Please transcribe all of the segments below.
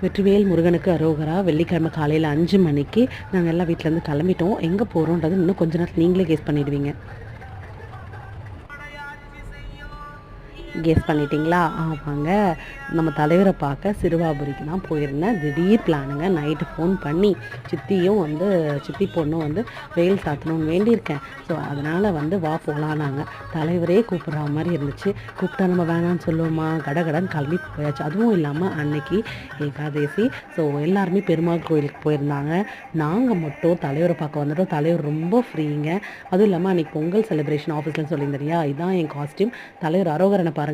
வெற்றிவேல் முருகனுக்கு அரோகரா. வெள்ளிக்கிழமை காலையில் 5 மணிக்கு நாங்கள் எல்லாம் வீட்டிலேருந்து கிளம்பிட்டோம். எங்கே போகிறோன்றது இன்னும் கொஞ்ச நேரத்தில் நீங்களே கெஸ் பண்ணிடுவீங்க. கெஸ் பண்ணிட்டீங்களா? ஆமாங்க, நம்ம தலைவரை பார்க்க சிறுவாபுரிக்கு தான் போயிருந்தேன். திடீர் பிளானுங்க. நைட்டு ஃபோன் பண்ணி சித்தி பொண்ணும் வந்து வெயில் சாத்தணும்னு வேண்டியிருக்கேன். ஸோ அதனால் வா போகலான்னாங்க. தலைவரே கூப்பிட்ற மாதிரி இருந்துச்சு. கூப்பிட்டா நம்ம வேணான்னு சொல்லுவோமா? கடகடன்னு கிளம்பி போயாச்சு. அதுவும் இல்லாமல் அன்னைக்கு ஏகாதேசி. ஸோ எல்லாருமே பெருமாள் கோயிலுக்கு போயிருந்தாங்க. நாங்கள் மட்டும் தலைவரை பார்க்க வந்துட்டோம். தலைவர் ரொம்ப ஃப்ரீங்க. அதுவும் இல்லாமல் அன்றைக்கி பொங்கல் செலிப்ரேஷன் ஆஃபீஸ்லன்னு சொல்லியிருந்தேன். இதான் என் காஸ்டியூம். தலைவர் அரோகரனை பாருங்கள்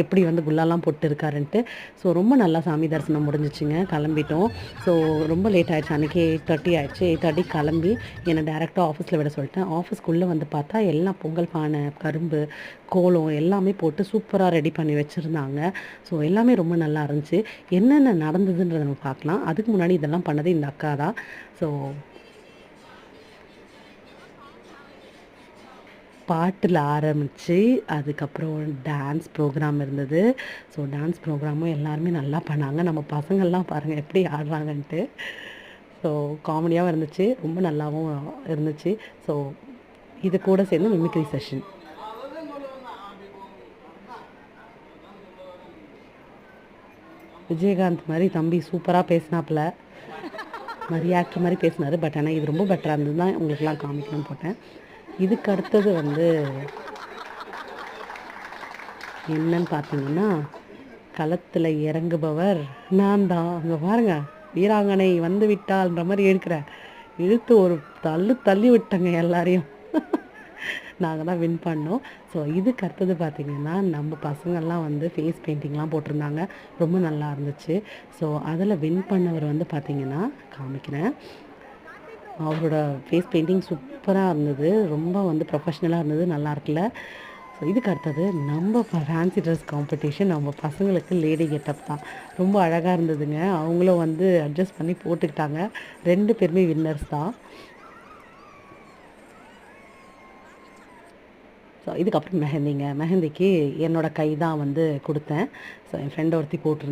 எப்படி குல்லாலாம் போட்டு இருக்காருன்ட்டு. ஸோ ரொம்ப நல்லா சாமி தரிசனம் முடிஞ்சிச்சுங்க. கிளம்பிட்டோம். ஸோ ரொம்ப லேட் ஆகிடுச்சு. அன்றைக்கி 8:30 ஆகிடுச்சு. 8:30 கிளம்பி என்னை டேரெக்டாக ஆஃபீஸில் விட சொல்லிட்டேன். ஆஃபீஸ்க்குள்ளே பார்த்தா எல்லாம் பொங்கல் பானை, கரும்பு, கோலம் எல்லாமே போட்டு சூப்பராக ரெடி பண்ணி வச்சுருந்தாங்க. ஸோ எல்லாமே ரொம்ப நல்லா இருந்துச்சு. என்னென்ன நடந்ததுன்றதை நம்ம பார்க்கலாம். அதுக்கு முன்னாடி இதெல்லாம் பண்ணது இந்த அக்கா தான். ஸோ பாட்டில் ஆரம்பித்து அதுக்கப்புறம் டான்ஸ் ப்ரோக்ராம் இருந்தது. ஸோ டான்ஸ் ப்ரோக்ராமும் எல்லாருமே நல்லா பண்ணாங்க. நம்ம பசங்கள்லாம் பாருங்கள் எப்படி ஆடுறாங்கன்ட்டு. ஸோ காமெடியாகவும் இருந்துச்சு, ரொம்ப நல்லாவும் இருந்துச்சு. ஸோ இது கூட சேர்ந்து மிமிக்ரி செஷன். விஜயகாந்த் மாதிரி தம்பி சூப்பராக பேசினாப்புல, மாதிரி ஆக்டர் மாதிரி பேசினார். பட் ஆனால் இது ரொம்ப பெட்டராக இருந்தது தான் உங்களுக்குலாம் காமிக்கணும்னு போட்டேன். இதுக்கு அடுத்தது என்னன்னு பார்த்தீங்கன்னா, களத்தில் இறங்குபவர் நான் தான். அங்கே பாருங்கள், வீராங்கனை வந்து விட்டால்ன்ற மாதிரி இழுத்து ஒரு தள்ளி விட்டங்க எல்லாரையும். நாங்கள் தான் வின் பண்ணோம். ஸோ இதுக்கு அடுத்தது பார்த்திங்கன்னா, நம்ம பசங்கள்லாம் ஃபேஸ் பெயிண்டிங்லாம் போட்டிருந்தாங்க. ரொம்ப நல்லா இருந்துச்சு. ஸோ அதில் வின் பண்ணவர் பார்த்திங்கன்னா காமிக்கிறேன். அவரோட ஃபேஸ் பெயிண்டிங் சூப்பராக இருந்தது. ரொம்ப ப்ரொஃபஷ்னலாக இருந்தது. நல்லா இருக்குல்ல? ஸோ இதுக்கு அடுத்தது நம்ம ஃபேன்சி ட்ரெஸ் காம்படிஷன். நம்ம பசங்களுக்கு லேடி கெட்டப் தான். ரொம்ப அழகாக இருந்ததுங்க. அவங்களும் அட்ஜஸ்ட் பண்ணி போட்டுக்கிட்டாங்க. 2 பேருமே வின்னர்ஸ் தான். ஸோ இதுக்கப்புறம் மெஹந்திக்கு என்னோடய கை தான் கொடுத்தேன். ஸோ என் ஃப்ரெண்ட் ஒருத்தி போட்டிருந்தேன்.